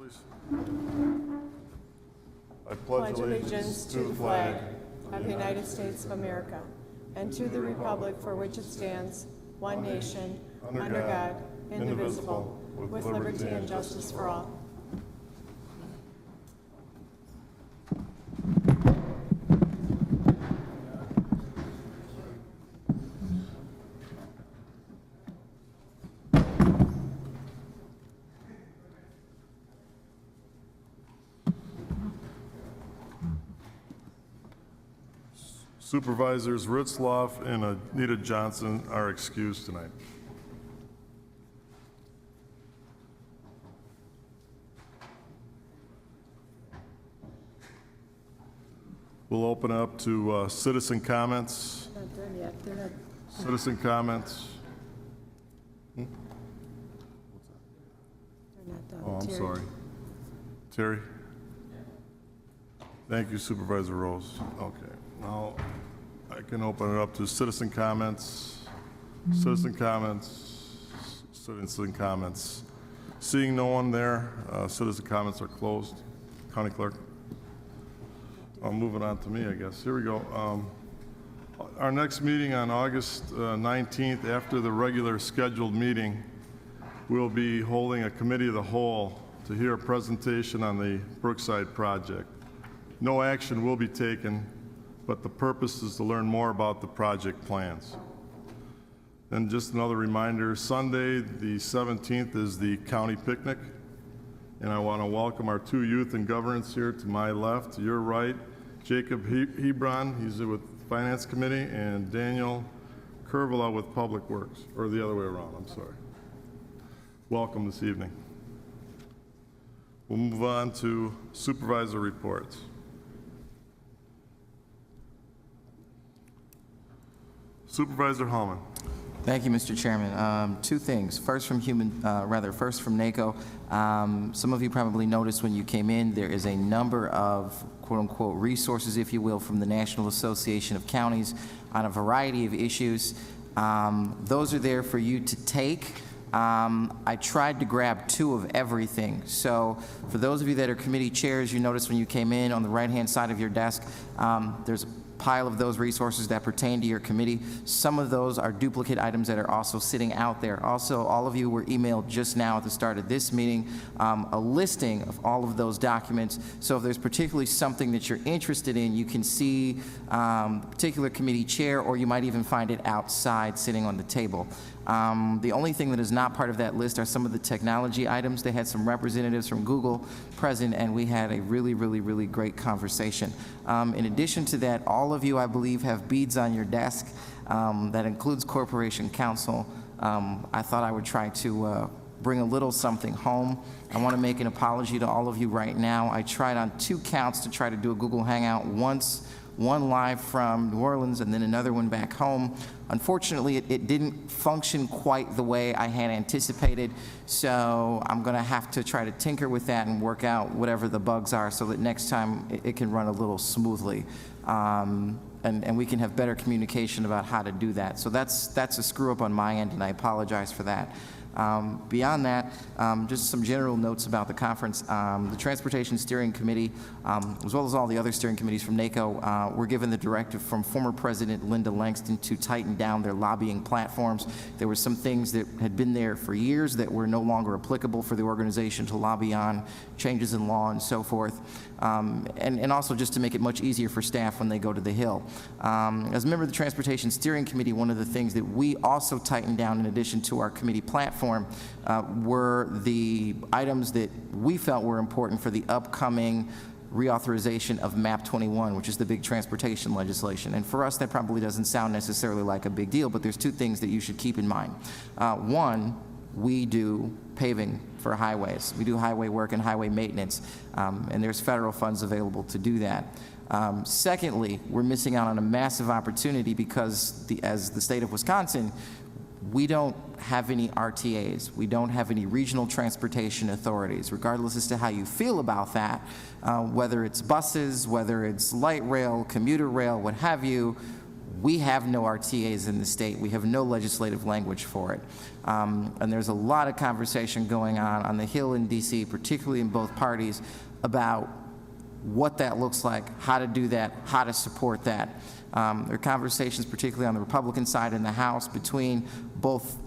please. I pledge allegiance to the flag of the United States of America and to the republic for which it stands, one nation, under God, indivisible, with liberty and justice for all. Supervisors Ritzloff and Anita Johnson are excused tonight. We'll open up to citizen comments. Not done yet. They're not. Citizen comments. They're not done. Oh, I'm Terry. sorry. Terry? Thank you, Supervisor Rose. Okay, now I can open it up to citizen comments. Citizen comments. Citizen comments. Seeing no one there, citizen comments are closed. County Clerk. Moving on to me, I guess. Here we go. Our next meeting on August 19th, after the regular scheduled meeting, we'll be holding a committee of the whole to hear a presentation on the Brookside project. No action will be taken, but the purpose is to learn more about the project plans. And just another reminder, Sunday the 17th is the county picnic, and I want to welcome our two youth in governance here to my left, to your right, Jacob Hebron, he's with Finance Committee, and Daniel Curvela with Public Works, or the other way around, I'm sorry. Welcome this evening. We'll move on to supervisor reports. Supervisor Hallman. Thank you, Mr. Chairman. Two things. First from NACO. Some of you probably noticed when you came in, there is a number of quote-unquote resources, if you will, from the National Association of Counties on a variety of issues. Those are there for you to take. I tried to grab two of everything. So for those of you that are committee chairs, you noticed when you came in on the right-hand side of your desk, there's a pile of those resources that pertain to your committee. Some of those are duplicate items that are also sitting out there. Also, all of you were emailed just now at the start of this meeting a listing of all of those documents. So if there's particularly something that you're interested in, you can see particular committee chair, or you might even find it outside sitting on the table. The only thing that is not part of that list are some of the technology items. They had some representatives from Google present, and we had a really great conversation. In addition to that, all of you, I believe, have beads on your desk. That includes Corporation Counsel. I thought I would try to bring a little something home. I want to make an apology to all of you right now. I tried on 2 counts to try to do a Google Hangout once, one live from New Orleans and then another one back home. Unfortunately, it didn't function quite the way I had anticipated, so I'm going to have to try to tinker with that and work out whatever the bugs are so that next time it can run a little smoothly. And we can have better communication about how to do that. So that's a screw up on my end, and I apologize for that. Beyond that, just some general notes about the conference. The Transportation Steering Committee, as well as all the other steering committees from NACO, were given the directive from former President Linda Langston to tighten down their lobbying platforms. There were some things that had been there for years that were no longer applicable for the organization to lobby on, changes in law and so forth. And also just to make it much easier for staff when they go to the Hill. As a member of the Transportation Steering Committee, one of the things that we also tightened down in addition to our committee platform were the items that we felt were important for the upcoming reauthorization of MAP 21, which is the big transportation legislation. And for us, that probably doesn't sound necessarily like a big deal, but there's 2 things that you should keep in mind. One, we do paving for highways. We do highway work and highway maintenance, and there's federal funds available to do that. Secondly, we're missing out on a massive opportunity because as the state of Wisconsin, we don't have any RTAs. We don't have any regional transportation authorities. Regardless as to how you feel about that, whether it's buses, whether it's light rail, commuter rail, what have you, We have no RTAs in the state. We have no legislative language for it. And there's a lot of conversation going on the Hill in DC, particularly in both parties, about what that looks like, how to do that, how to support that. There are conversations, particularly on the Republican side in the House, between both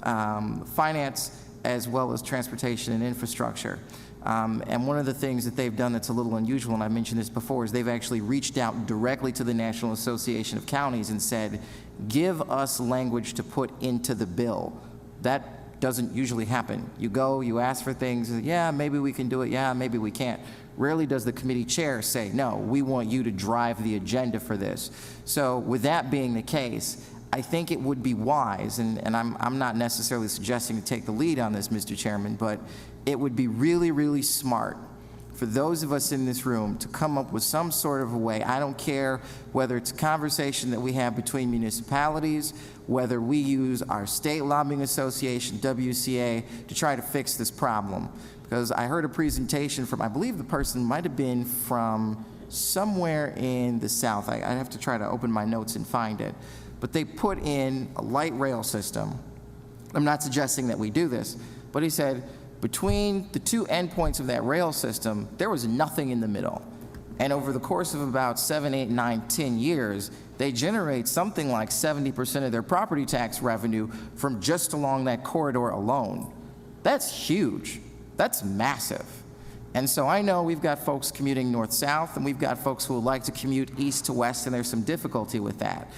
finance as well as transportation and infrastructure. And one of the things that they've done that's a little unusual, and I mentioned this before, is they've actually reached out directly to the National Association of Counties and said, give us language to put into the bill. That doesn't usually happen. You go, you ask for things, yeah, maybe we can do it, yeah, maybe we can't. Rarely does the committee chair say, no, we want you to drive the agenda for this. So with that being the case, I think it would be wise, and I'm not necessarily suggesting to take the lead on this, Mr. Chairman, but it would be really, really smart for those of us in this room to come up with some sort of a way. I don't care whether it's a conversation that we have between municipalities, whether we use our state lobbying association, WCA, to try to fix this problem. Because I heard a presentation from, I believe the person might have been from somewhere in the South. I have to try to open my notes and find it. But they put in a light rail system. I'm not suggesting that we do this, but he said between the two endpoints of that rail system, there was nothing in the middle. And over the course of about 7, 8, 9, 10 years, they generate something like 70% of their property tax revenue from just along that corridor alone. That's huge. That's massive. And so I know we've got folks commuting north-south, and we've got folks who would like to commute east to west, and there's some difficulty with that.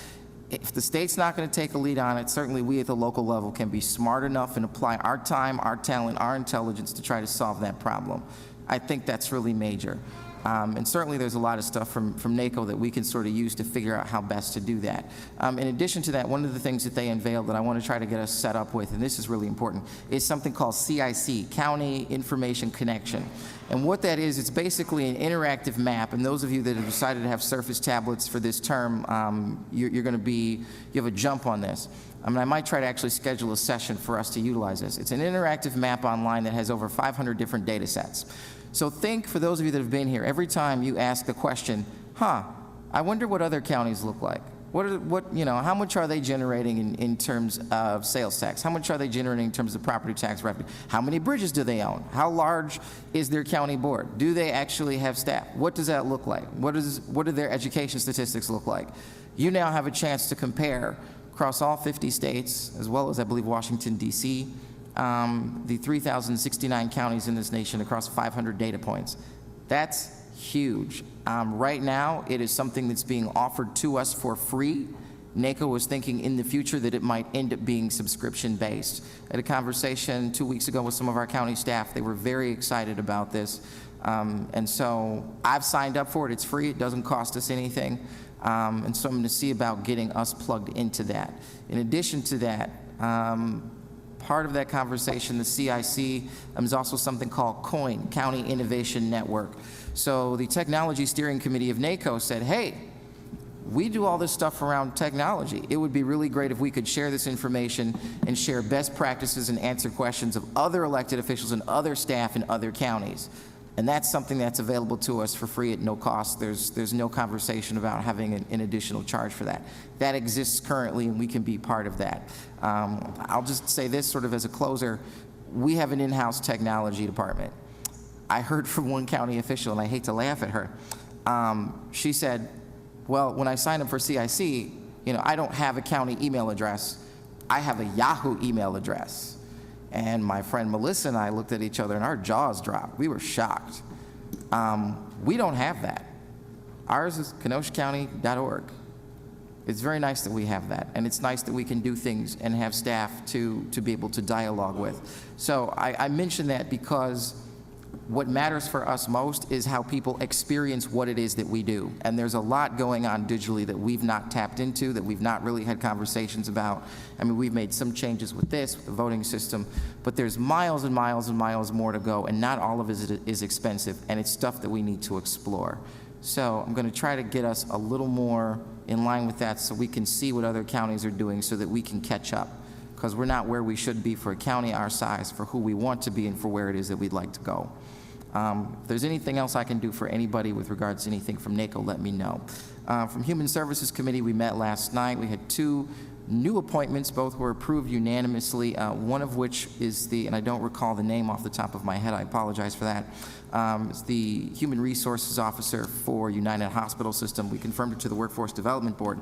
If the state's not going to take a lead on it, certainly we at the local level can be smart enough and apply our time, our talent, our intelligence to try to solve that problem. I think that's really major. And certainly there's a lot of stuff from NACO that we can sort of use to figure out how best to do that. In addition to that, one of the things that they unveiled that I want to try to get us set up with, and this is really important, is something called CIC, County Information Connection. And what that is, it's basically an interactive map, and those of you that have decided to have Surface tablets for this term, you're going to be, you have a jump on this. I mean, I might try to actually schedule a session for us to utilize this. It's an interactive map online that has over 500 different data sets. So think, for those of you that have been here, every time you ask the question, I wonder what other counties look like. How much are they generating in terms of sales tax? How much are they generating in terms of property tax revenue? How many bridges do they own? How large is their county board? Do they actually have staff? What does that look like? What do their education statistics look like? You now have a chance to compare across all 50 states, as well as, I believe, Washington, D.C., the 3,069 counties in this nation across 500 data points. That's huge. Right now, it is something that's being offered to us for free. NACO was thinking in the future that it might end up being subscription-based. I had a conversation 2 weeks ago with some of our county staff. They were very excited about this. And so I've signed up for it. It's free. It doesn't cost us anything. And so I'm going to see about getting us plugged into that. In addition to that, part of that conversation, the CIC, is also something called COIN, County Innovation Network. So the Technology Steering Committee of NACO said, hey, we do all this stuff around technology. It would be really great if we could share this information and share best practices and answer questions of other elected officials and other staff in other counties. And that's something that's available to us for free at no cost. There's no conversation about having an additional charge for that. That exists currently, and we can be part of that. I'll just say this sort of as a closer. We have an in-house technology department. I heard from one county official, and I hate to laugh at her. She said, well, when I signed up for CIC, I don't have a county email address. I have a Yahoo email address. And my friend Melissa and I looked at each other and our jaws dropped. We were shocked. We don't have that. Ours is kenoshacounty.org. It's very nice that we have that, and it's nice that we can do things and have staff to be able to dialogue with. So I mention that because what matters for us most is how people experience what it is that we do. And there's a lot going on digitally that we've not tapped into, that we've not really had conversations about. I mean, we've made some changes with this, with the voting system, but there's miles and miles and miles more to go, and not all of it is expensive, and it's stuff that we need to explore. So I'm going to try to get us a little more in line with that so we can see what other counties are doing so that we can catch up, because we're not where we should be for a county our size, for who we want to be, and for where it is that we'd like to go. If there's anything else I can do for anybody with regards to anything from NACO, let me know. From Human Services Committee, we met last night. We had 2 new appointments. Both were approved unanimously, one of which is and I don't recall the name off the top of my head, I apologize for that. It's the Human Resources Officer for United Hospital System. We confirmed it to the Workforce Development Board,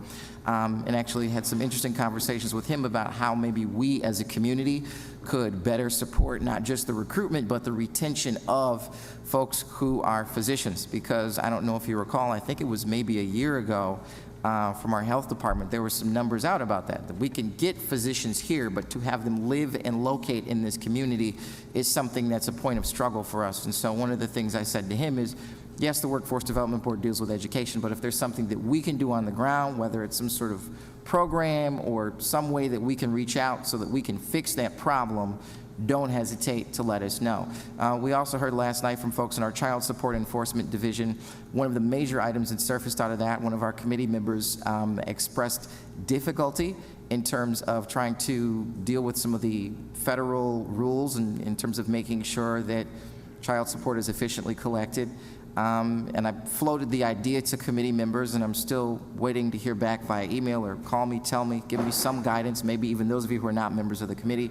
and actually had some interesting conversations with him about how maybe we as a community could better support not just the recruitment, but the retention of folks who are physicians. Because I don't know if you recall, I think it was maybe a year ago, from our health department, there were some numbers out about that we can get physicians here, but to have them live and locate in this community is something that's a point of struggle for us. And so one of the things I said to him is, yes, the Workforce Development Board deals with education, but if there's something that we can do on the ground, whether it's some sort of program or some way that we can reach out so that we can fix that problem, don't hesitate to let us know. We also heard last night from folks in our Child Support Enforcement Division. One of the major items that surfaced out of that, one of our committee members expressed difficulty in terms of trying to deal with some of the federal rules and in terms of making sure that child support is efficiently collected. And I floated the idea to committee members, and I'm still waiting to hear back via email or call me, tell me, give me some guidance, maybe even those of you who are not members of the committee,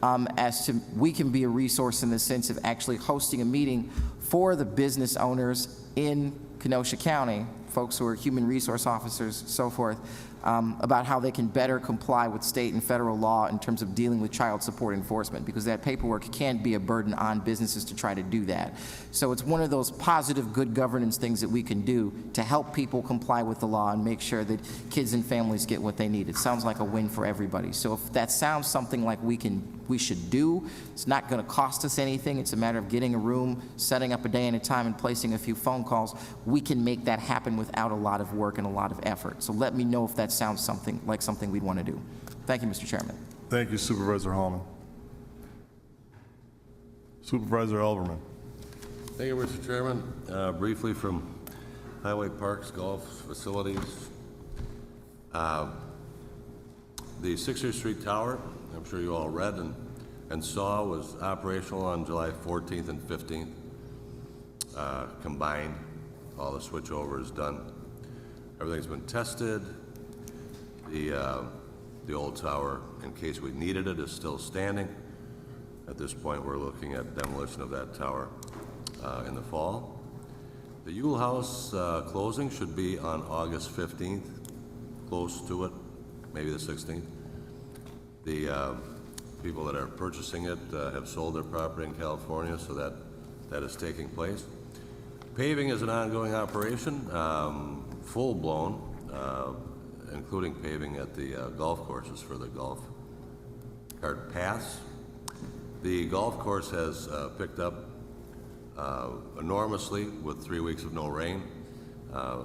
as to we can be a resource in the sense of actually hosting a meeting for the business owners in Kenosha County, folks who are human resource officers, so forth, about how they can better comply with state and federal law in terms of dealing with child support enforcement, because that paperwork can be a burden on businesses to try to do that. So it's one of those positive good governance things that we can do to help people comply with the law and make sure that kids and families get what they need. It sounds like a win for everybody. So if that sounds something like we should do, it's not going to cost us anything. It's a matter of getting a room, setting up a day and a time, and placing a few phone calls. We can make that happen without a lot of work and a lot of effort. So let me know if that sounds something we'd want to do. Thank you, Mr. Chairman. Thank you, Supervisor Hallman. Supervisor Elverman. Thank you, Mr. Chairman. Briefly from Highway Parks Golf Facilities. The 60th Street Tower, I'm sure you all read and saw, was operational on July 14th and 15th. Combined, all the switchover is done. Everything's been tested. The old tower, in case we needed it, is still standing. At this point, we're looking at demolition of that tower in the fall. The Yule House closing should be on August 15th, close to it, maybe the 16th. The people that are purchasing it have sold their property in California, so that is taking place. Paving is an ongoing operation, full-blown, including paving at the golf courses for the golf cart paths. The golf course has picked up enormously with 3 weeks of no rain.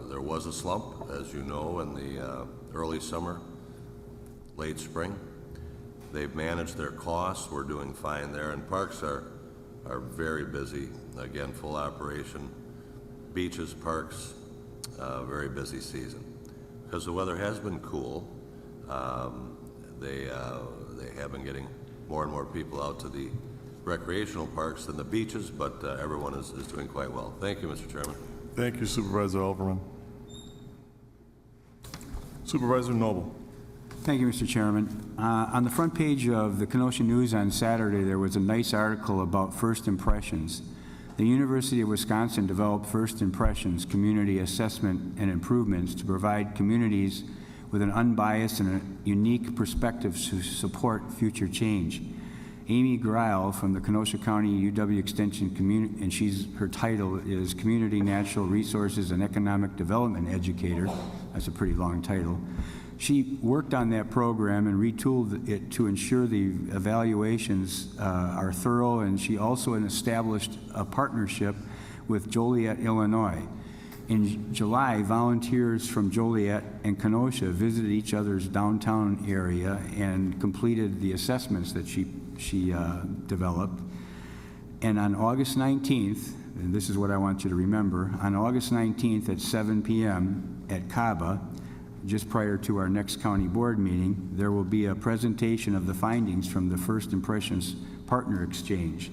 There was a slump, as you know, in the early summer, late spring. They've managed their costs. We're doing fine there, and parks are very busy. Again, full operation. Beaches, parks, very busy season. Because the weather has been cool, they have been getting more and more people out to the recreational parks than the beaches, but everyone is doing quite well. Thank you, Mr. Chairman. Thank you, Supervisor Elverman. Supervisor Noble. Thank you, Mr. Chairman. On the front page of the Kenosha News on Saturday, there was a nice article about first impressions. The University of Wisconsin developed First Impressions Community Assessment and Improvements to provide communities with an unbiased and a unique perspective to support future change. Amy Greil from the Kenosha County UW Extension Community, and her title is Community Natural Resources and Economic Development Educator. That's a pretty long title. She worked on that program and retooled it to ensure the evaluations are thorough, and she also established a partnership with Joliet, Illinois. In July, volunteers from Joliet and Kenosha visited each other's downtown area and completed the assessments that she developed. And on August 19th, and this is what I want you to remember, on August 19th at 7 p.m. at CABA, just prior to our next county board meeting, there will be a presentation of the findings from the First Impressions Partner Exchange.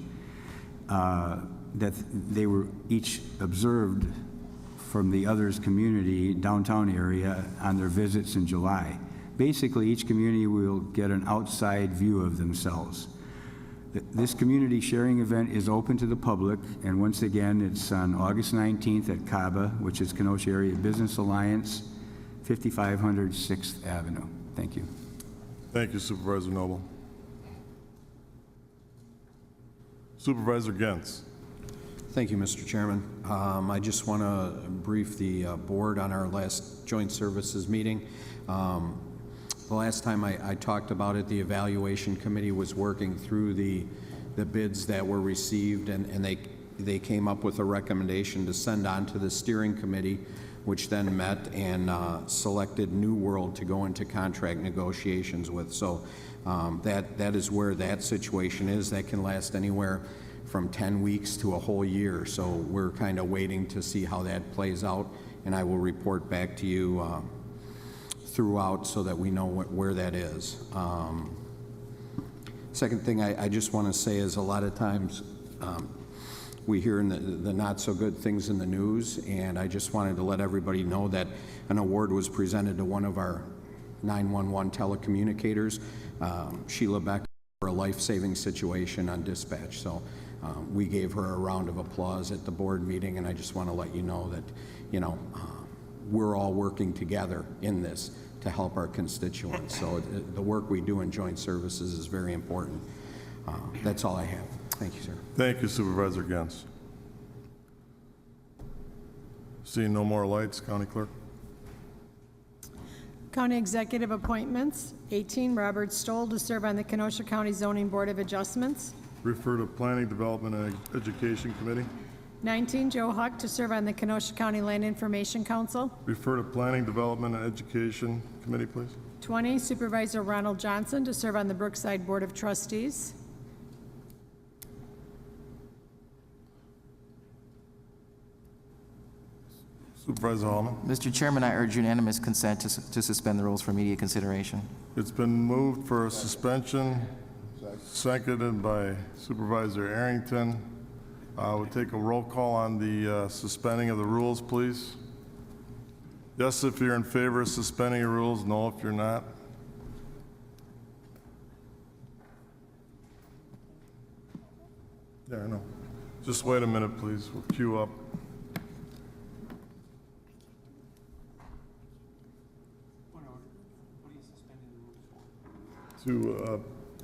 that they were each observed from the other's community, downtown area, on their visits in July. Basically, each community will get an outside view of themselves. This community sharing event is open to the public, and once again, it's on August 19th at CABA, which is Kenosha Area Business Alliance, 5500 6th Avenue. Thank you. Thank you, Supervisor Noble. Supervisor Gens. Thank you, Mr. Chairman. I just want to brief the board on our last joint services meeting. The last time I talked about it, the evaluation committee was working through the bids that were received, and they came up with a recommendation to send on to the steering committee, which then met and selected New World to go into contract negotiations with. So that is where that situation is. That can last anywhere from 10 weeks to a whole year. So we're kind of waiting to see how that plays out, and I will report back to you throughout so that we know where that is. Second thing I just want to say is a lot of times we hear in the not so good things in the news, and I just wanted to let everybody know that an award was presented to one of our 911 telecommunicators, Sheila Beck, for a life-saving situation on dispatch. So we gave her a round of applause at the board meeting, and I just want to let you know that, we're all working together in this to help our constituents. So the work we do in joint services is very important. That's all I have. Thank you, sir. Thank you, Supervisor Gens. Seeing no more lights, County Clerk. County Executive Appointments, 18, Robert Stoll to serve on the Kenosha County Zoning Board of Adjustments. Refer to Planning, Development, and Education Committee. 19, Joe Huck to serve on the Kenosha County Land Information Council. Refer to Planning, Development, and Education Committee, please. 20, Supervisor Ronald Johnson to serve on the Brookside Board of Trustees. Supervisor Hallman. Mr. Chairman, I urge unanimous consent to suspend the rules for immediate consideration. It's been moved for a suspension, seconded by Supervisor Arrington. We'll take a roll call on the suspending of the rules, please. Yes, if you're in favor of suspending the rules. No, if you're not. Yeah, I know. Just wait a minute, please. We'll queue up. To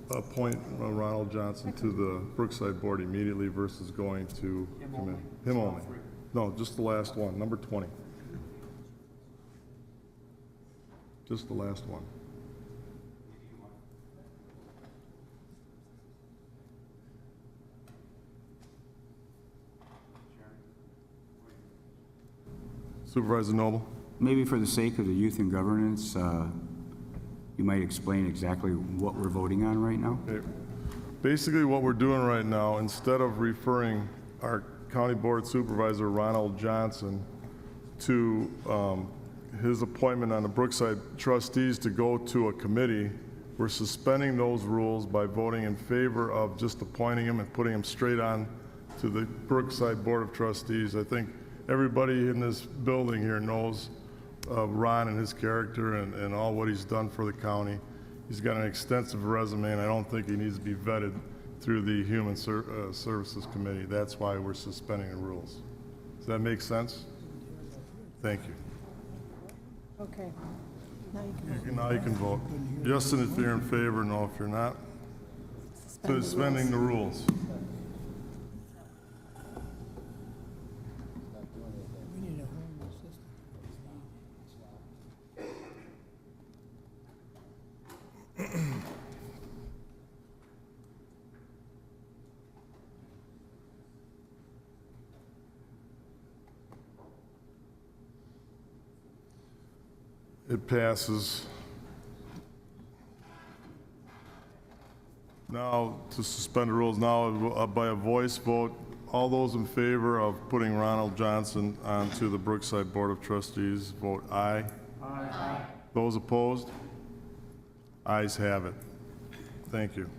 appoint Ronald Johnson to the Brookside Board immediately versus going to committee. Him only. No, just the last one, number 20. Just the last one. Supervisor Noble. Maybe for the sake of the youth and governance, you might explain exactly what we're voting on right now? Okay. Basically, what we're doing right now, instead of referring our County Board Supervisor, Ronald Johnson, to his appointment on the Brookside trustees to go to a committee, we're suspending those rules by voting in favor of just appointing him and putting him straight on to the Brookside Board of Trustees. I think everybody in this building here knows Ron and his character and all what he's done for the county. He's got an extensive resume, and I don't think he needs to be vetted through the Human Services Committee. That's why we're suspending the rules. Does that make sense? Thank you. Okay. Now Now you can vote. Yes, and if you're in favor, no if you're not. Suspending the rules. It passes. Now, to suspend the rules, now by a voice vote, all those in favor of putting Ronald Johnson onto the Brookside Board of Trustees, vote aye. Aye. Those opposed? Ayes have it. Thank you.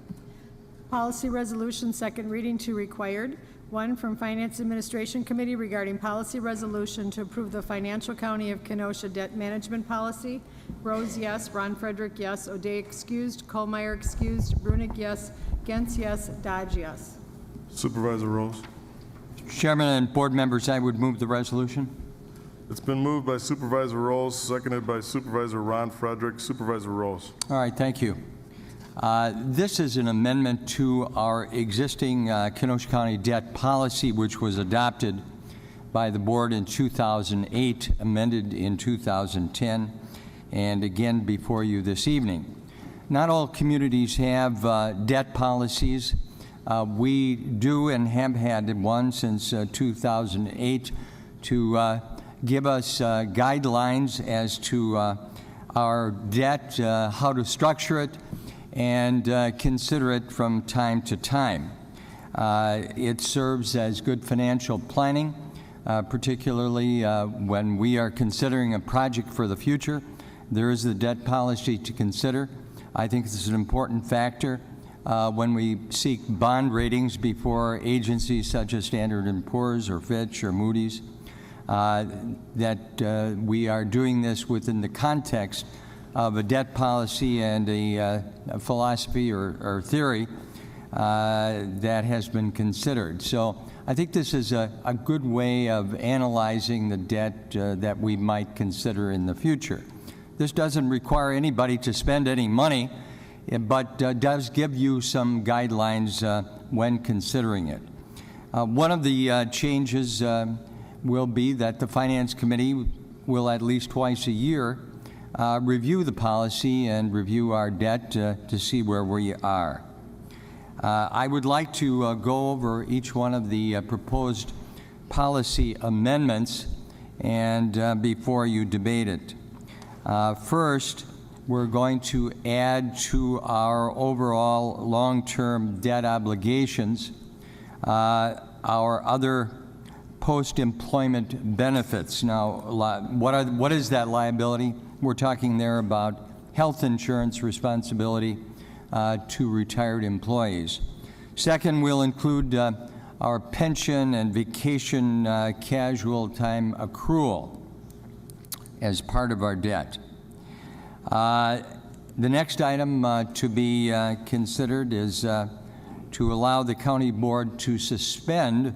Policy resolution, second reading to required. One from Finance Administration Committee regarding policy resolution to approve the Financial County of Kenosha debt management policy. Rose, yes. Ron Frederick, yes. O'Day excused. Colmeyer excused. Brunick, yes. Gentz, yes. Dodge, yes. Supervisor Rose. Chairman and board members, I would move the resolution. It's been moved by Supervisor Rose, seconded by Supervisor Ron Frederick. Supervisor Rose. All right, thank you. This is an amendment to our existing Kenosha County debt policy, which was adopted by the board in 2008, amended in 2010, and again before you this evening. Not all communities have debt policies. We do and have had one since 2008 to give us guidelines as to our debt, how to structure it, and consider it from time to time. It serves as good financial planning, particularly when we are considering a project for the future. There is the debt policy to consider. I think this is an important factor when we seek bond ratings before agencies such as Standard & Poor's or Fitch or Moody's, that we are doing this within the context of a debt policy and a philosophy or theory that has been considered. So I think this is a good way of analyzing the debt that we might consider in the future. This doesn't require anybody to spend any money, but does give you some guidelines when considering it. One of the changes will be that the Finance Committee will at least twice a year review the policy and review our debt to see where we are. I would like to go over each one of the proposed policy amendments and before you debate it. First, we're going to add to our overall long-term debt obligations our other post-employment benefits. Now, what is that liability? We're talking there about health insurance responsibility to retired employees. Second, we'll include our pension and vacation casual time accrual as part of our debt. The next item to be considered is to allow the county board to suspend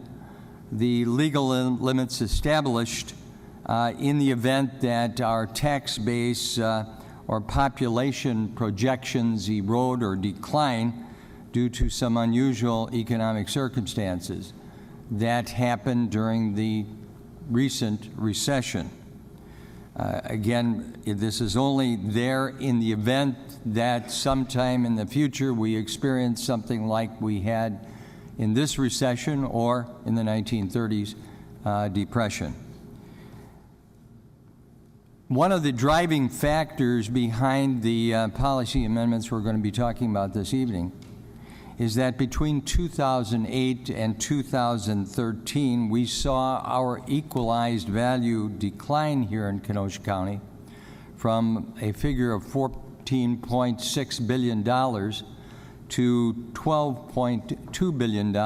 the legal limits established in the event that our tax base or population projections erode or decline due to some unusual economic circumstances that happened during the recent recession. Again, this is only there in the event that sometime in the future we experience something like we had in this recession or in the 1930s depression. One of the driving factors behind the policy amendments we're going to be talking about this evening is that between 2008 and 2013, we saw our equalized value decline here in Kenosha County from a figure of $14.6 billion to $12.2 billion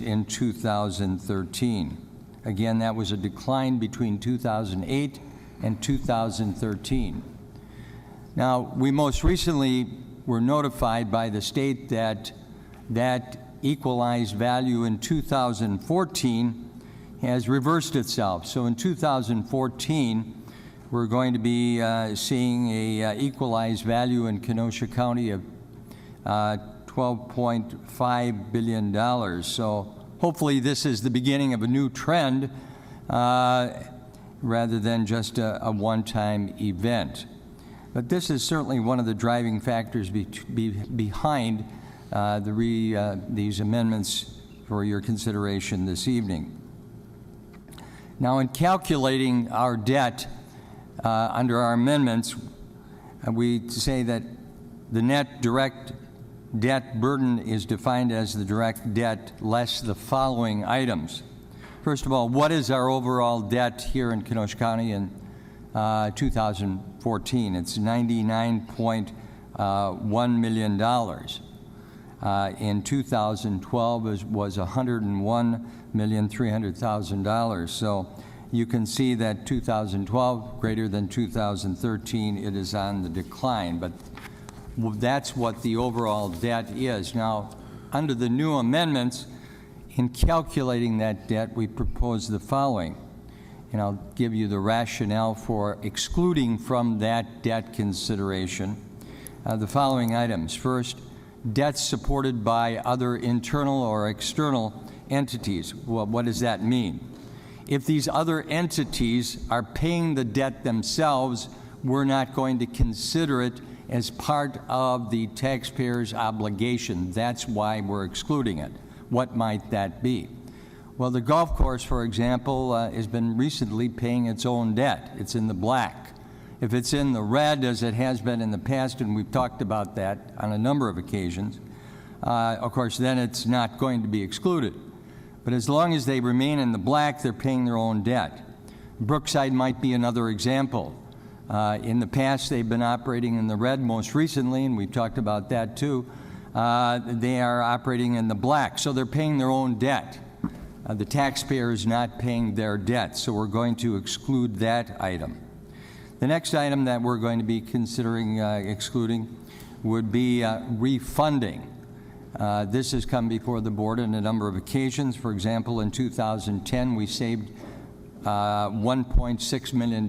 in 2013. Again, that was a decline between 2008 and 2013. Now, we most recently were notified by the state that that equalized value in 2014 has reversed itself. So in 2014, we're going to be seeing a equalized value in Kenosha County of $12.5 billion. So hopefully this is the beginning of a new trend rather than just a one-time event. But this is certainly one of the driving factors behind these amendments for your consideration this evening. Now, in calculating our debt under our amendments, we say that the net direct debt burden is defined as the direct debt less the following items. First of all, what is our overall debt here in Kenosha County in 2014? It's $99.1 million. In 2012 was $101,300,000. So you can see that 2012 greater than 2013, it is on the decline, but that's what the overall debt is. Now, under the new amendments, in calculating that debt, we propose the following, and I'll give you the rationale for excluding from that debt consideration the following items. First, debts supported by other internal or external entities. Well, what does that mean? If these other entities are paying the debt themselves, we're not going to consider it as part of the taxpayer's obligation. That's why we're excluding it. What might that be? Well, the golf course, for example, has been recently paying its own debt. It's in the black. If it's in the red, as it has been in the past, and we've talked about that on a number of occasions, of course, then it's not going to be excluded. But as long as they remain in the black, they're paying their own debt. Brookside might be another example. In the past, they've been operating in the red. Most recently, and we've talked about that too, they are operating in the black, so they're paying their own debt. The taxpayer is not paying their debt, so we're going to exclude that item. The next item that we're going to be considering excluding would be refunding. This has come before the board on a number of occasions. For example, in 2010, we saved $1.6 million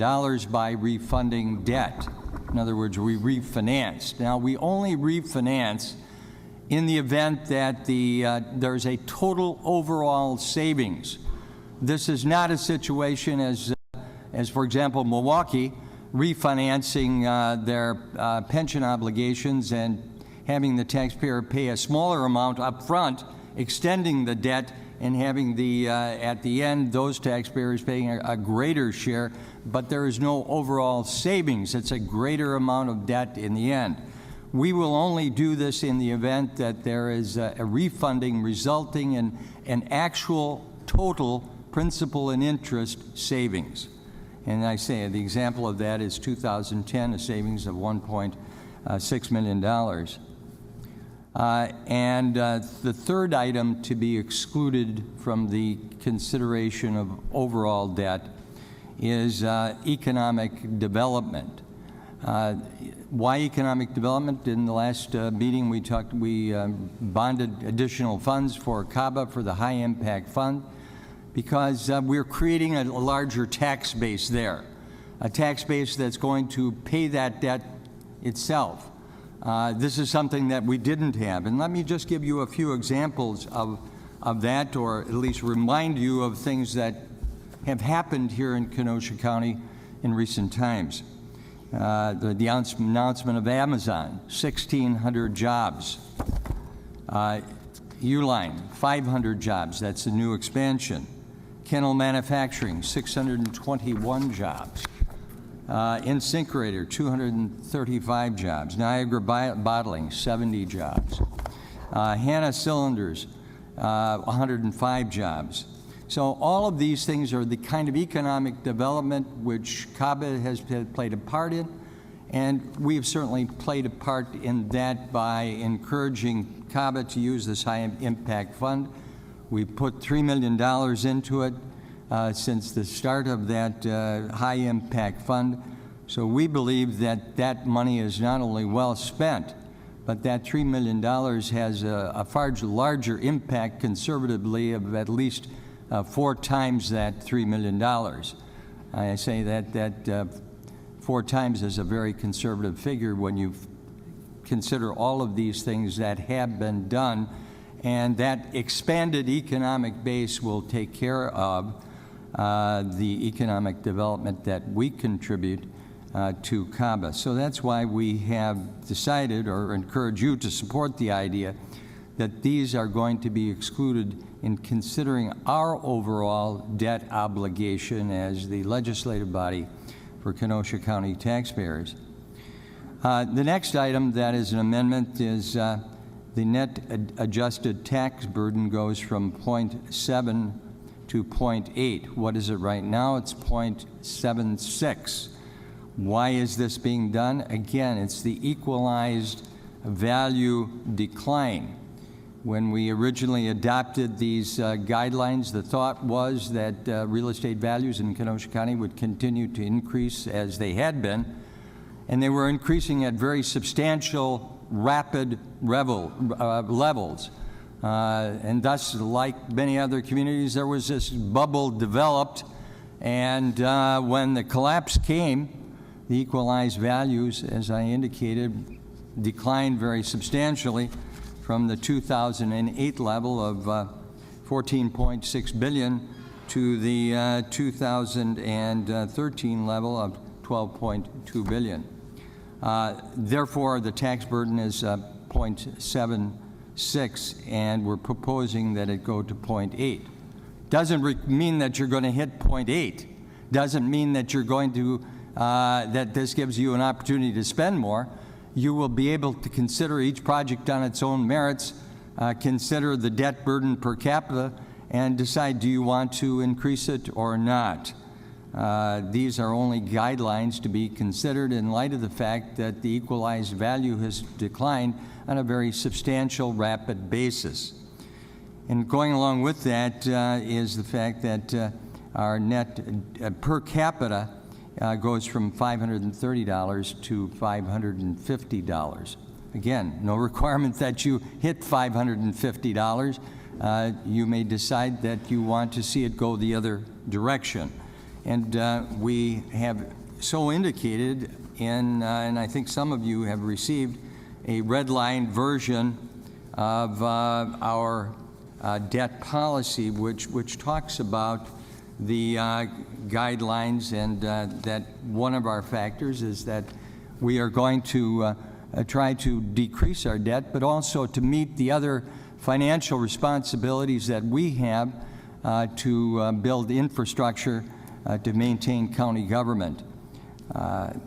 by refunding debt. In other words, we refinanced. Now, we only refinance in the event that there's a total overall savings. This is not a situation as for example, Milwaukee refinancing their pension obligations and having the taxpayer pay a smaller amount up front, extending the debt, and having at the end, those taxpayers paying a greater share, but there is no overall savings. It's a greater amount of debt in the end. We will only do this in the event that there is a refunding resulting in an actual total principal and interest savings. And I say the example of that is 2010, a savings of $1.6 million. The third item to be excluded from the consideration of overall debt is economic development. Why economic development? In the last meeting, we bonded additional funds for CABA, for the High Impact Fund, because we're creating a larger tax base there, a tax base that's going to pay that debt itself. This is something that we didn't have. And let me just give you a few examples of that, or at least remind you of things that have happened here in Kenosha County in recent times. The announcement of Amazon, 1,600 jobs. Uline, 500 jobs. That's a new expansion. Kennel Manufacturing, 621 jobs. Incinerator, 235 jobs. Niagara Bottling, 70 jobs. Hanna Cylinders, 105 jobs. So all of these things are the kind of economic development which CABA has played a part in, and we have certainly played a part in that by encouraging CABA to use this High Impact Fund. We put $3 million into it since the start of that High Impact Fund. So we believe that that money is not only well spent, but that $3 million has a far larger impact conservatively of at least 4 times that $3 million. I say that 4 times is a very conservative figure when you consider all of these things that have been done, and that expanded economic base will take care of the economic development that we contribute to CABA. So that's why we have decided, or encourage you to support the idea, that these are going to be excluded in considering our overall debt obligation as the legislative body for Kenosha County taxpayers. The next item that is an amendment is the net adjusted tax burden goes from 0.7 to 0.8. What is it right now? It's 0.76. Why is this being done? Again, it's the equalized value decline. When we originally adopted these guidelines, the thought was that real estate values in Kenosha County would continue to increase as they had been, and they were increasing at very substantial, rapid levels. And thus, like many other communities, there was this bubble developed, and when the collapse came, the equalized values, as I indicated, declined very substantially from the 2008 level of 14.6 billion to the 2013 level of 12.2 billion. Therefore, the tax burden is 0.76, and we're proposing that it go to 0.8. Doesn't mean that you're going to hit 0.8. Doesn't mean that you're going to that this gives you an opportunity to spend more. You will be able to consider each project on its own merits, consider the debt burden per capita, and decide, do you want to increase it or not? These are only guidelines to be considered in light of the fact that the equalized value has declined on a very substantial, rapid basis. And going along with that is the fact that our net per capita goes from $530 to $550. Again, no requirement that you hit $550. You may decide that you want to see it go the other direction. And we have so indicated in, and I think some of you have received, a red line version of our debt policy, which talks about the guidelines, and that one of our factors is that we are going to try to decrease our debt, but also to meet the other financial responsibilities that we have to build infrastructure to maintain county government. The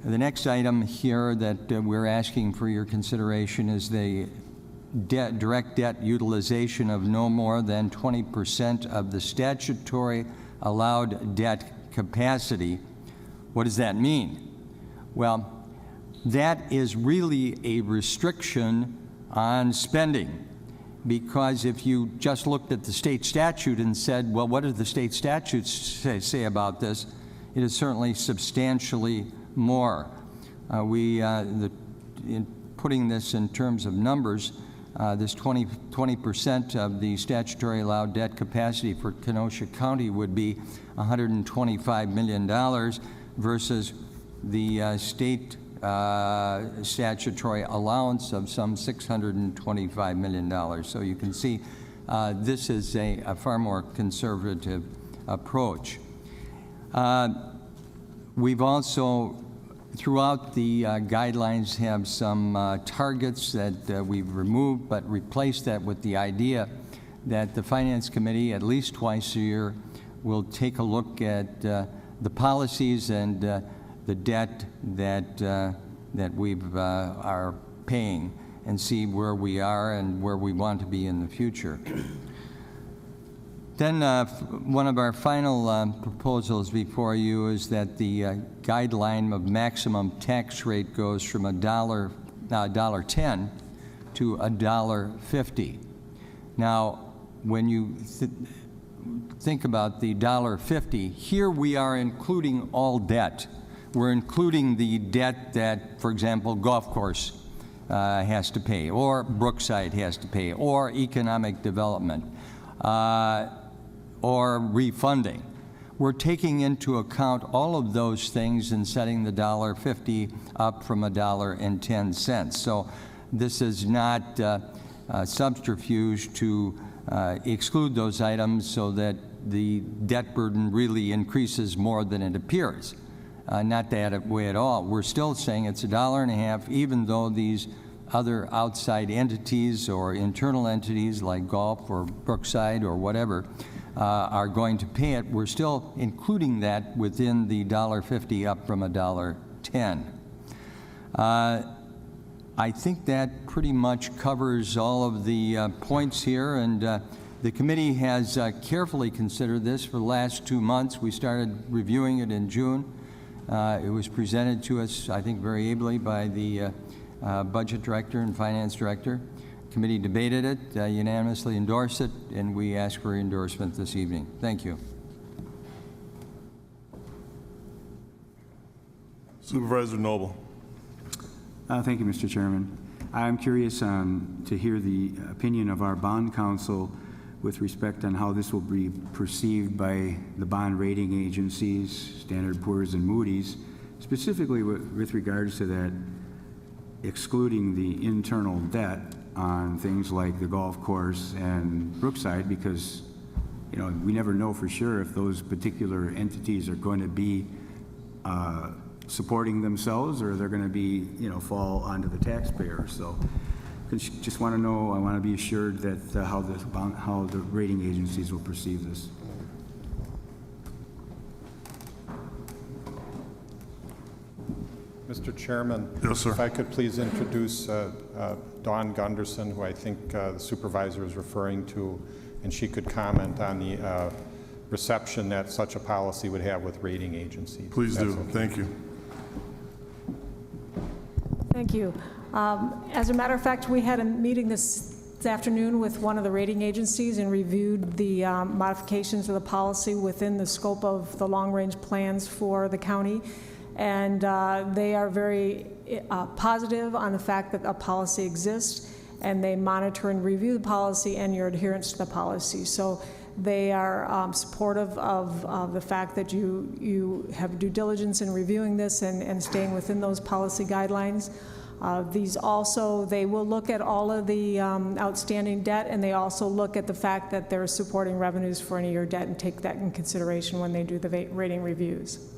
next item here that we're asking for your consideration is the direct debt utilization of no more than 20% of the statutory allowed debt capacity. What does that mean? Well, that is really a restriction on spending, because if you just looked at the state statute and said, well, what do the state statutes say about this? It is certainly substantially more. In putting this in terms of numbers, this 20% of the statutory allowed debt capacity for Kenosha County would be $125 million versus the state statutory allowance of some $625 million. So you can see this is a far more conservative approach. We've also, throughout the guidelines, have some targets that we've removed, but replaced that with the idea that the Finance Committee, at least twice a year, will take a look at the policies and the debt that we are paying, and see where we are and where we want to be in the future. Then one of our final proposals before you is that the guideline of maximum tax rate goes from $1.10 to $1.50. Now, when you think about the $1.50, here we are including all debt. We're including the debt that, for example, golf course has to pay, or Brookside has to pay, or economic development, or refunding. We're taking into account all of those things and setting the $1.50 up from $1.10. So this is not subterfuge to exclude those items so that the debt burden really increases more than it appears. Not that way at all. We're still saying it's $1.50, even though these other outside entities or internal entities like Gulf or Brookside or whatever are going to pay it. We're still including that within the $1.50 up from $1.10. I think that pretty much covers all of the points here, and the committee has carefully considered this for the last 2 months. We started reviewing it in June. It was presented to us, I think, very ably by the Budget Director and Finance Director. committee debated it, unanimously endorsed it, and we ask for endorsement this evening. Thank you. Supervisor Noble. Thank you, Mr. Chairman. I'm curious to hear the opinion of our bond counsel with respect on how this will be perceived by the bond rating agencies, Standard & Poor's and Moody's, specifically with regards to that excluding the internal debt on things like the golf course and Brookside, because, you know, we never know for sure if those particular entities are going to be supporting themselves or they're going to be, you know, fall onto the taxpayer. So just want to know, I want to be assured that how the rating agencies will perceive this. Mr. Chairman? Yes, sir. If I could please introduce Dawn Gunderson, who I think the supervisor is referring to, and she could comment on the reception that such a policy would have with rating agencies. Please do. That's okay. Thank you. Thank you. As a matter of fact, we had a meeting this afternoon with one of the rating agencies and reviewed the modifications of the policy within the scope of the long-range plans for the county. And they are very positive on the fact that a policy exists, and they monitor and review the policy and your adherence to the policy. So they are supportive of the fact that you have due diligence in reviewing this and staying within those policy guidelines. These also, they will look at all of the outstanding debt, and they also look at the fact that they're supporting revenues for any of your debt and take that in consideration when they do the rating reviews.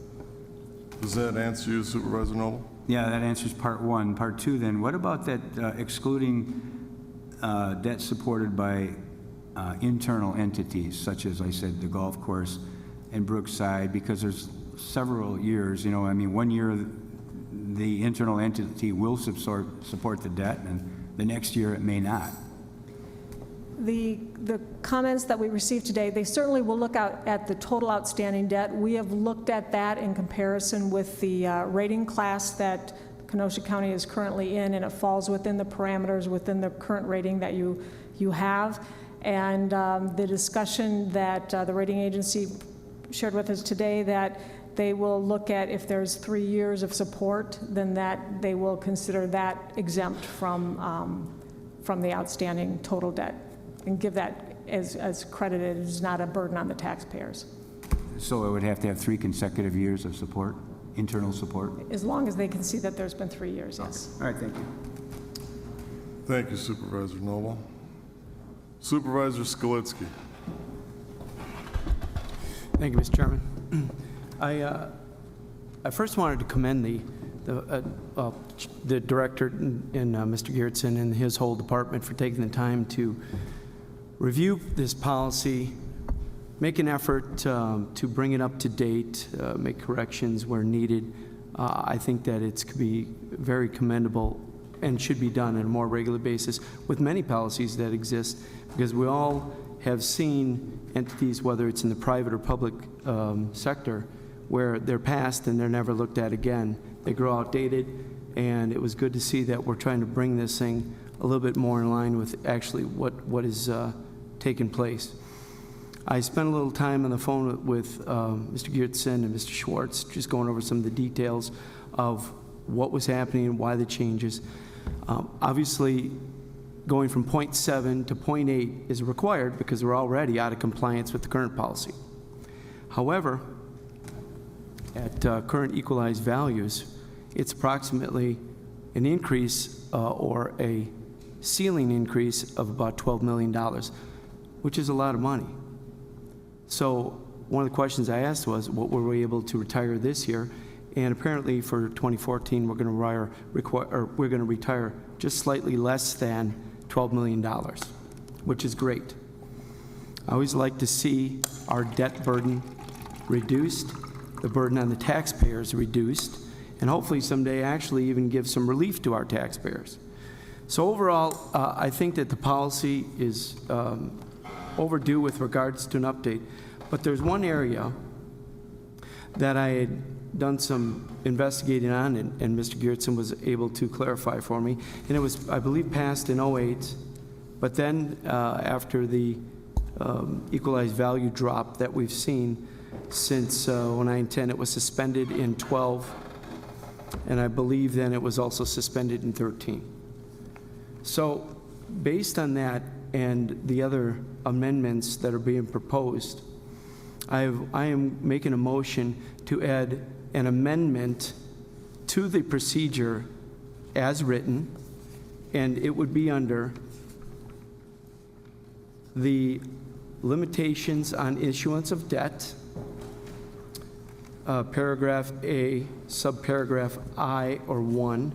Does that answer you, Supervisor Noble? Yeah, that answers part one. Part two, then, what about that excluding debt supported by internal entities, such as I said, the golf course and Brookside, because there's several years, you know, I mean, 1 year the internal entity will support the debt, and the next year it may not. The comments that we received today, they certainly will look out at the total outstanding debt. We have looked at that in comparison with the rating class that Kenosha County is currently in, and it falls within the parameters within the current rating that you have. And the discussion that the rating agency shared with us today, that they will look at if there's 3 years of support, then that they will consider that exempt from the outstanding total debt and give that as credited as not a burden on the taxpayers. So it would have to have 3 consecutive years of support, internal support? As long as they can see that there's been 3 years, yes. All right, thank you. Thank you, Supervisor Noble. Supervisor Skalitsky. Thank you, Mr. Chairman. I first wanted to commend the director and Mr. Geertsen and his whole department for taking the time to review this policy, make an effort to bring it up to date, make corrections where needed. I think that it could be very commendable and should be done on a more regular basis with many policies that exist, because we all have seen entities, whether it's in the private or public sector, where they're passed and they're never looked at again. They grow outdated, and it was good to see that we're trying to bring this thing a little bit more in line with actually what is taking place. I spent a little time on the phone with Mr. Geertsen and Mr. Schwartz, just going over some of the details of what was happening and why the changes. Obviously, going from 0.7 to 0.8 is required because we're already out of compliance with the current policy. However, at current equalized values, it's approximately an increase or a ceiling increase of about $12 million, which is a lot of money. So one of the questions I asked was, what were we able to retire this year? And apparently for 2014, we're going to retire just slightly less than $12 million, which is great. I always like to see our debt burden reduced, the burden on the taxpayers reduced, and hopefully someday actually even give some relief to our taxpayers. So overall, I think that the policy is overdue with regards to an update. But there's one area that I had done some investigating on, and Mr. Geertsen was able to clarify for me, and it was, I believe, passed in 08, But then, after the equalized value drop that we've seen since 09, 10, it was suspended in 12, and I believe then it was also suspended in 13. So based on that and the other amendments that are being proposed, I am making a motion to add an amendment to the procedure as written, and it would be under the limitations on issuance of debt, paragraph A, subparagraph I or 1.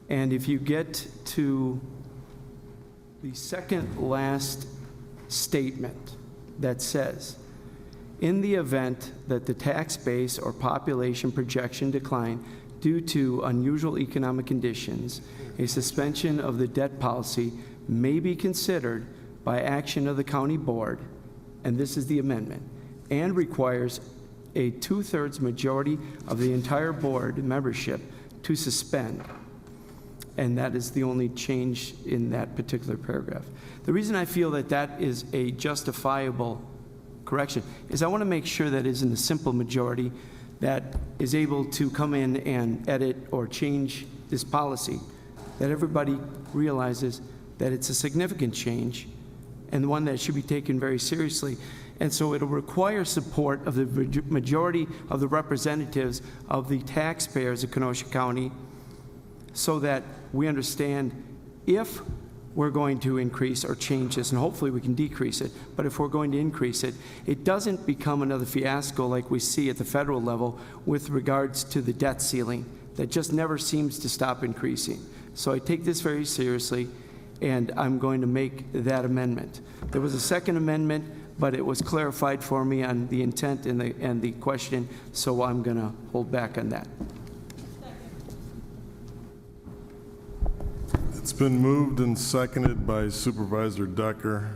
And if you get to the second last statement that says, in the event that the tax base or population projection decline due to unusual economic conditions, a suspension of the debt policy may be considered by action of the county board, and this is the amendment, and requires a 2/3 majority of the entire board membership to suspend. And that is the only change in that particular paragraph. The reason I feel that that is a justifiable correction is I want to make sure that isn't a simple majority that is able to come in and edit or change this policy, that everybody realizes that it's a significant change and one that should be taken very seriously. And so it'll require support of the majority of the representatives of the taxpayers of Kenosha County, so that we understand if we're going to increase or change this, and hopefully we can decrease it, but if we're going to increase it, it doesn't become another fiasco like we see at the federal level with regards to the debt ceiling that just never seems to stop increasing. So I take this very seriously, and I'm going to make that amendment. There was a second amendment, but it was clarified for me on the intent and the question, so I'm going to hold back on that. It's been moved and seconded by Supervisor Decker.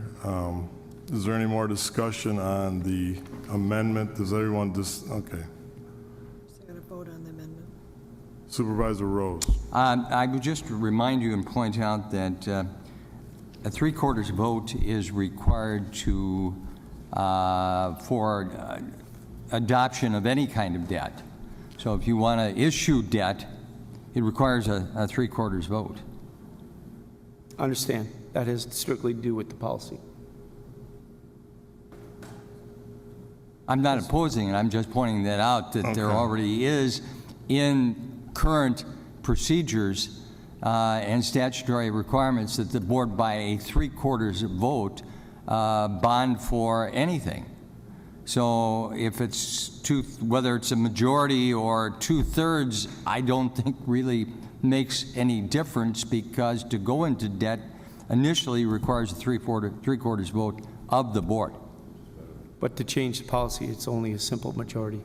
Is there any more discussion on the amendment? Does everyone okay. Still got to vote on the amendment. Supervisor Rose. I would just remind you and point out that a 3/4 vote is required for adoption of any kind of debt. So if you want to issue debt, it requires a 3/4 vote. Understand, that has strictly to do with the policy. I'm not opposing it, I'm just pointing that out, that there already is in current procedures and statutory requirements that the board by a 3/4 vote bond for anything. So if it's whether it's a majority or 2/3, I don't think really makes any difference, because to go into debt initially requires a 3/4 vote of the board. But to change the policy, it's only a simple majority.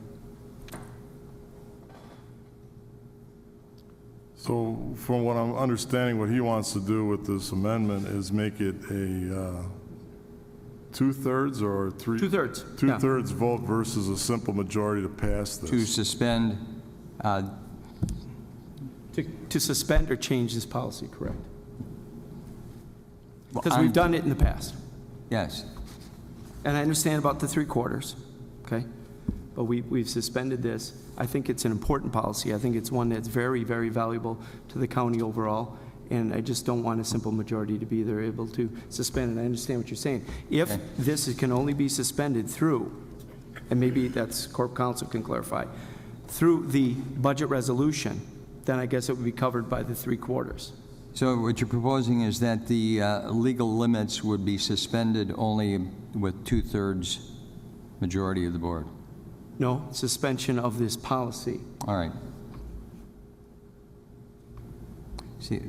So from what I'm understanding, what he wants to do with this amendment is make it a 2/3 or 3? 2/3. 2/3 vote versus a simple majority to pass this. To suspend, To suspend or change this policy, correct? Because I'm- we've done it in the past. yes. And I understand about the 3/4, okay? But we've suspended this. I think it's an important policy. I think it's one that's very, very valuable to the county overall, and I just don't want a simple majority to be there able to suspend it. I understand what you're saying. If Okay. this can only be suspended through, and maybe that's Corp Counsel can clarify, through the budget resolution, then I guess it would be covered by the 3/4. So what you're proposing is that the legal limits would be suspended only with 2/3 majority of the board. No, suspension of this policy. All right. See,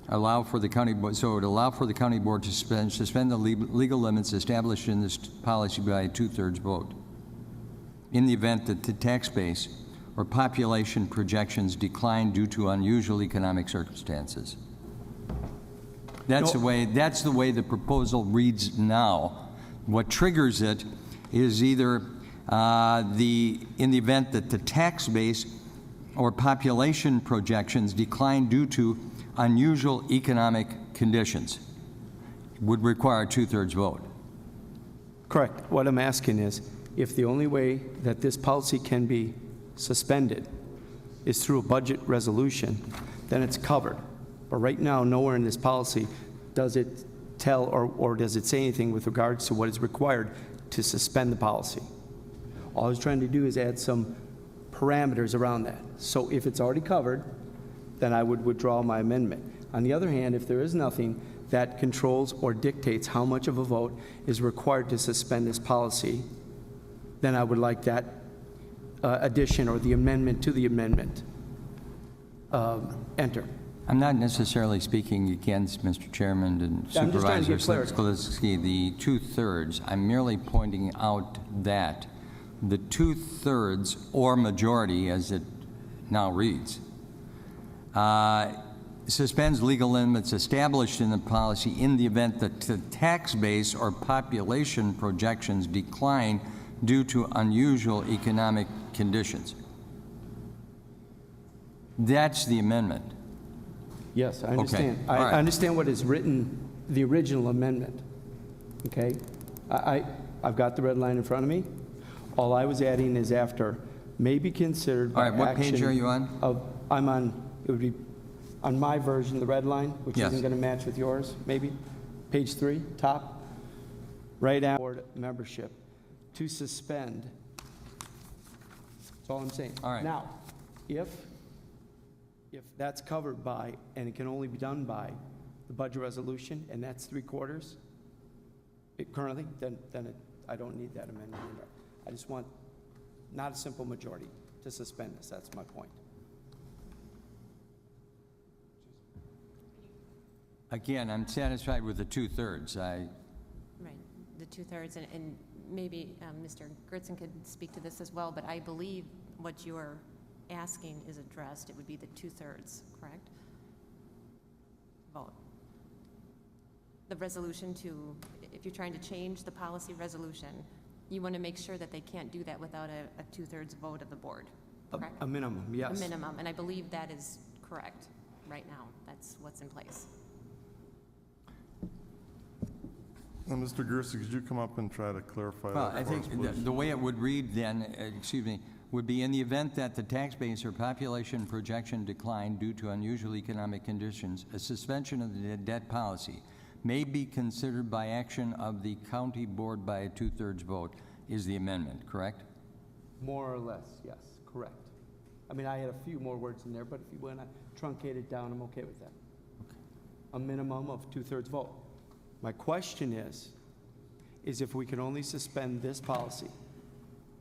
allow for the county board, so it would allow for the county board to suspend the legal limits established in this policy by a 2/3 vote in the event that the tax base or population projections decline due to unusual economic circumstances. That's the way the proposal reads now. What triggers it is either in the event that the tax base or population projections decline due to unusual economic conditions would require a two-thirds vote. Correct. What I'm asking is, if the only way that this policy can be suspended is through a budget resolution, then it's covered. But right now, nowhere in this policy does it tell or does it say anything with regards to what is required to suspend the policy. All I was trying to do is add some parameters around that. So if it's already covered, then I would withdraw my amendment. On the other hand, if there is nothing that controls or dictates how much of a vote is required to suspend this policy, then I would like that addition or the amendment to the amendment enter. I'm not necessarily speaking against Mr. Chairman and I'm just trying to Supervisor get clarity. Skaliski, the two-thirds. I'm merely pointing out that the two-thirds or majority, as it now reads, suspends legal limits established in the policy in the event that the tax base or population projections decline due to unusual economic conditions. That's the amendment. Yes, I understand. All right. I understand what is written, the original amendment, okay? I've got the red line in front of me. All I was adding is after may be considered by All right, what page action are you on? I'm on, it would be on my version, the red line, which Yes. isn't going to match with yours, maybe? Page 3, top, right after board membership, to suspend. That's all I'm saying. All right. Now, if that's covered by, and it can only be done by, the budget resolution, and that's 3/4, currently, then I don't need that amendment in there. I just want not a simple majority to suspend this. That's my point. Again, I'm satisfied with the two-thirds. Right, the two-thirds, and maybe Mr. Gertzen could speak to this as well, but I believe what you're asking is addressed. It would be the two-thirds, correct? Vote. The resolution to, if you're trying to change the policy resolution, you want to make sure that they can't do that without a two-thirds vote of the board, correct? A minimum, yes. A minimum, and I believe that is correct right now. That's what's in place. Mr. Gersey, could you come up and try to clarify Well, that I for us, think please? the way it would read then, would be in the event that the tax base or population projection decline due to unusual economic conditions, a suspension of the debt policy may be considered by action of the county board by a two-thirds vote, is the amendment, correct? More or less, yes, correct. I mean, I had a few more words in there, but if you want to truncate it down, I'm okay with that. A minimum of two-thirds vote. My question is if we can only suspend this policy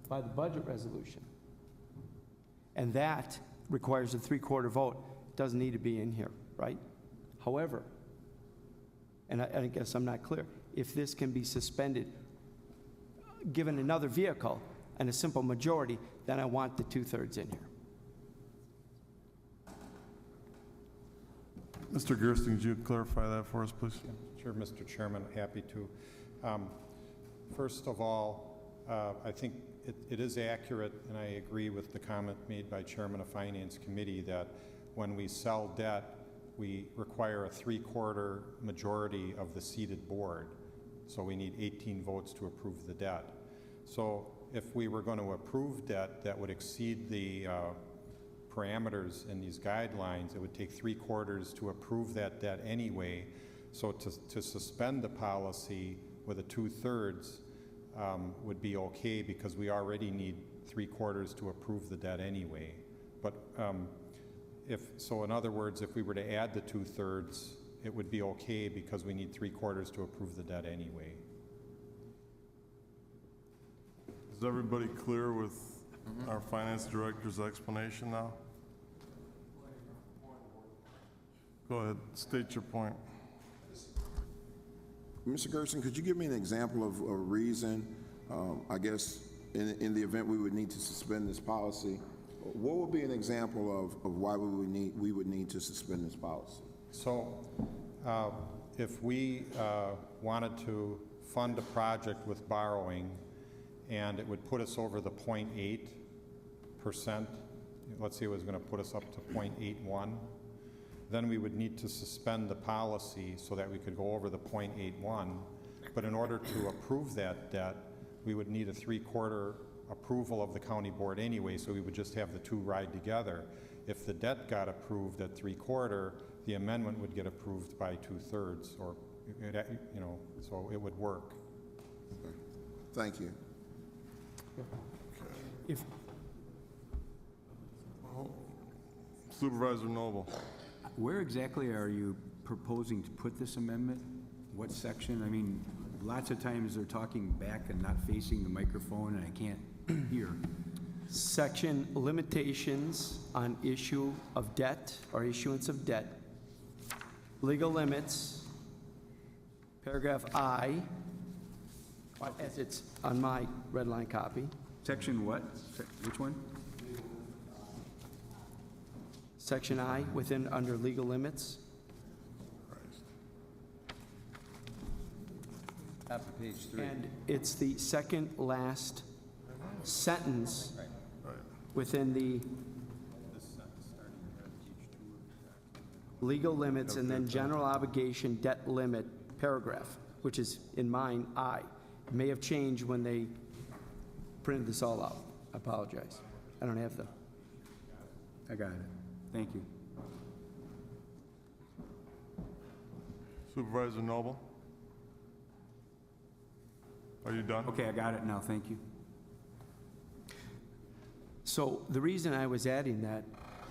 by the budget resolution, and that requires a 3/4 vote, doesn't need to be in here, right? However, and I guess I'm not clear, if this can be suspended, given another vehicle and a simple majority, then I want the two-thirds in here. Mr. Gersey, could you clarify that for us, please? Sure, Mr. Chairman, happy to. First of all, I think it is accurate, and I agree with the comment made by Chairman of Finance Committee that when we sell debt, we require a 3/4 majority of the seated board. So we need 18 votes to approve the debt. So if we were going to approve debt that would exceed the parameters in these guidelines, it would take 3/4 to approve that debt anyway. So to suspend the policy with a two-thirds would be okay because we already need 3/4 to approve the debt anyway. But in other words, if we were to add the two-thirds, it would be okay because we need 3/4 to approve the debt anyway. Is everybody clear with our finance director's explanation now? Go ahead, state your point. Mr. Gerson, could you give me an example of a reason, I guess, in the event we would need to suspend this policy? What would be an example of why we would need to suspend this policy? So if we wanted to fund a project with borrowing and it would put us over the 0.8%, let's say it was going to put us up to 0.81, then we would need to suspend the policy so that we could go over the .81. But in order to approve that debt, we would need a 3/4 approval of the county board anyway, so we would just have the two ride together. If the debt got approved at 3/4, the amendment would get approved by 2/3, or, you know, so it would work. Thank you. If, Supervisor Noble. Where exactly are you proposing to put this amendment? What section? I mean, lots of times they're talking back and not facing the microphone, and I can't hear. section limitations on issue of debt or issuance of debt, legal limits, paragraph I, as it's on my red line copy. Section what? Which one? Section I, within, under legal limits. Top of page 3. And it's the second last sentence within the legal limits and then general obligation debt limit paragraph, which is in mine, I. It may have changed when they printed this all out. I apologize. I don't have the. I got it. Thank you. Supervisor Noble? Are you done? Okay, I got it now. Thank you. So the reason I was adding that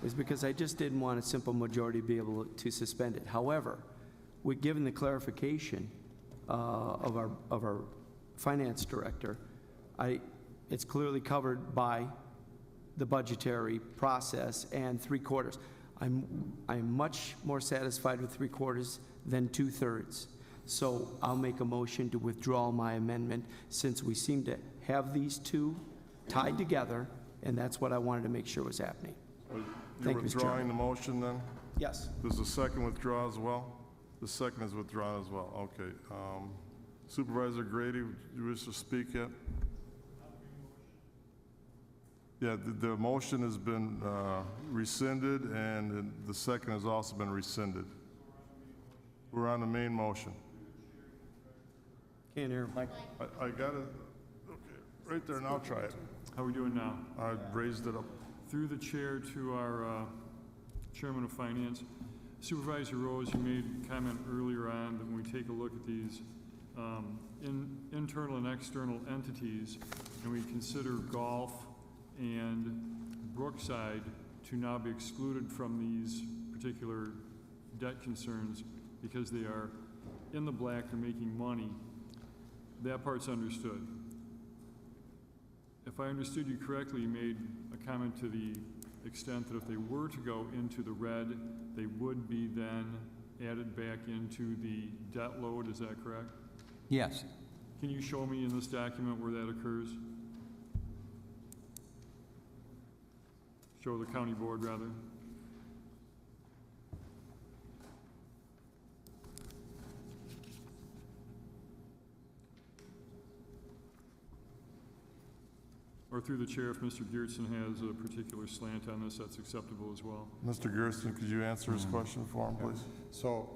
is because I just didn't want a simple majority to be able to suspend it. However, given the clarification of our finance director, it's clearly covered by the budgetary process and 3/4. I'm much more satisfied with 3/4 than 2/3. So I'll make a motion to withdraw my amendment since we seem to have these two tied together, and that's what I wanted to make sure was happening. You're Thank you, Mr. withdrawing Chairman. the motion then? Yes. Does the second withdraw as well? The second is withdrawn as well, okay. Supervisor Grady, you wish to speak yet? Yeah, the motion has been rescinded, and the second has also been rescinded. We're on the main motion. Can't hear. I got it, okay, right there, now try it. How are we doing now? I raised it up. Through the chair to our Chairman of Finance. Supervisor Rose, you made a comment earlier on that when we take a look at these internal and external entities, and we consider golf and Brookside to now be excluded from these particular debt concerns because they are in the black, they're making money, that part's understood. If I understood you correctly, you made a comment to the extent that if they were to go into the red, they would be then added back into the debt load, is that correct? Yes. Can you show me in this document where that occurs? Show the county board, rather. Or through the chair, if Mr. Geertsen has a particular slant on this, that's acceptable as well. Mr. Gersten, could you answer his question for him, please? So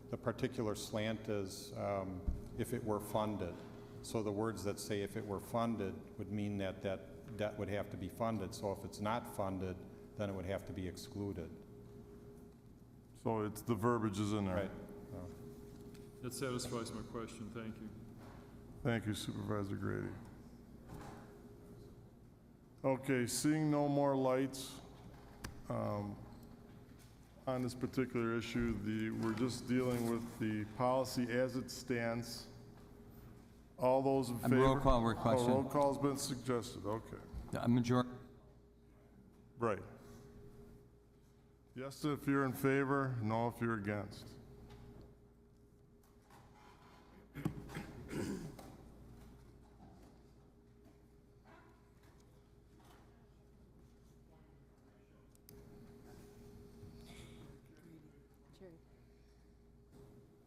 the particular slant is if it were funded. So the words that say if it were funded would mean that that debt would have to be funded. So if it's not funded, then it would have to be excluded. So it's, the verbiage is in there. Right. That satisfies my question, thank you. Thank you, Supervisor Grady. Okay, seeing no more lights on this particular issue, we're just dealing with the policy as it stands. All those in favor? Roll call requested. Oh, roll call's been suggested, okay. A majority. Right. Yes if you're in favor, no if you're against.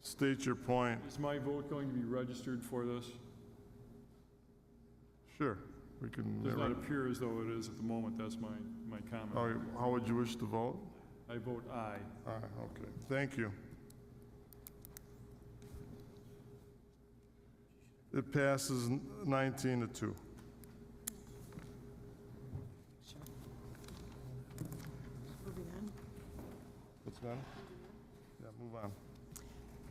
State your point. Is my vote going to be registered for this? Sure, we can. Does not appear as though it is at the moment, that's my comment. How would you wish to vote? I vote aye. Aye, okay. Thank you. It passes 19-2. Moving on. What's done? Yeah, move on.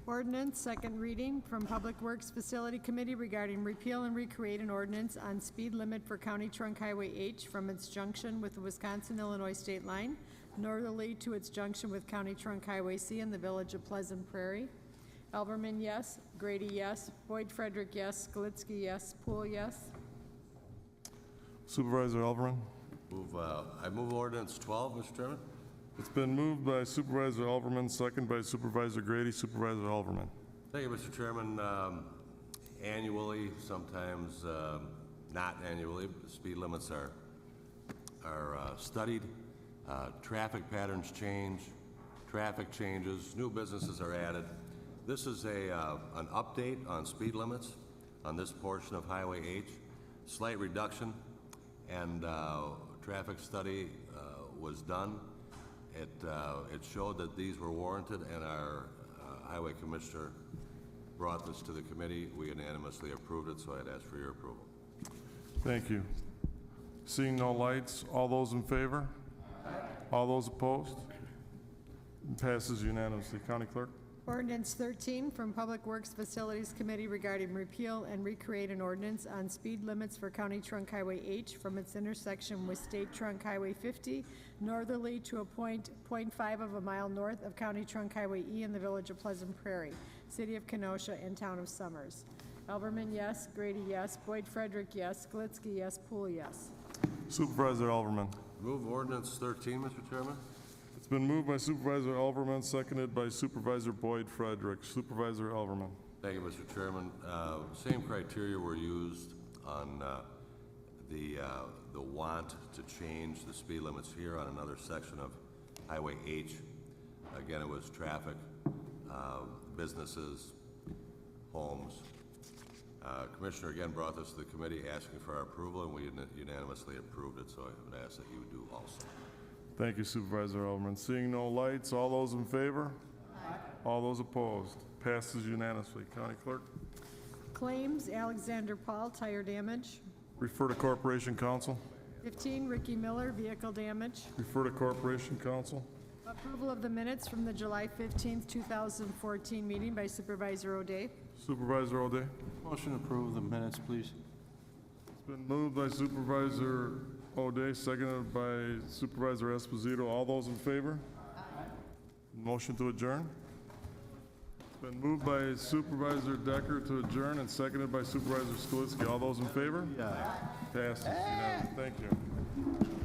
Ordinance, second reading from Public Works Facility Committee regarding repeal and recreate an ordinance on speed limit for County Trunk Highway H from its junction with the Wisconsin-Illinois state line northerly to its junction with County Trunk Highway C in the village of Pleasant Prairie. Elverman, yes. Grady, yes. Boyd Frederick, yes. Skalitsky, yes. Poole, yes. Supervisor Elverman? I move ordinance 12, Mr. Chairman. It's been moved by Supervisor Elverman, second by Supervisor Grady. Supervisor Elverman. Thank you, Mr. Chairman. Annually, sometimes not annually, speed limits are studied. Traffic patterns change, traffic changes, new businesses are added. This is an update on speed limits on this portion of Highway H. Slight reduction, and traffic study was done. It showed that these were warranted, and our highway commissioner brought this to the committee. We unanimously approved it, so I'd ask for your approval. Thank you. Seeing no lights, all those in favor? All those opposed? It passes unanimously. County Clerk? Ordinance 13 from Public Works Facilities Committee regarding repeal and recreate an ordinance on speed limits for County Trunk Highway H from its intersection with State Trunk Highway 50 northerly to a .5 of a mile north of County Trunk Highway E in the village of Pleasant Prairie, City of Kenosha, and Town of Somers. Elverman, yes. Grady, yes. Boyd Frederick, yes. Skalitsky, yes. Poole, yes. Supervisor Elverman. Move ordinance 13, Mr. Chairman. It's been moved by Supervisor Elverman, seconded by Supervisor Boyd Frederick. Supervisor Elverman. Thank you, Mr. Chairman. Same criteria were used on the want to change the speed limits here on another section of Highway H. Again, it was traffic, businesses, homes. Commissioner again brought this to the committee asking for our approval, and we unanimously approved it, so I would ask that you do also. Thank you, Supervisor Elverman. Seeing no lights, all those in favor? Aye. All those opposed? Passes unanimously. County Clerk? Claims, Alexander Paul, tire damage. Refer to Corporation Council. 15, Ricky Miller, vehicle damage. Refer to Corporation Council. Approval of the minutes from the July 15th, 2014 meeting by Supervisor O'Day. Supervisor O'Day. Motion to approve the minutes, please. It's been moved by Supervisor O'Day, seconded by Supervisor Esposito. All those in favor? Aye. Motion to adjourn. It's been moved by Supervisor Decker to adjourn and seconded by Supervisor Skalitsky. All those in favor? Aye. Passes unanimously. Thank you.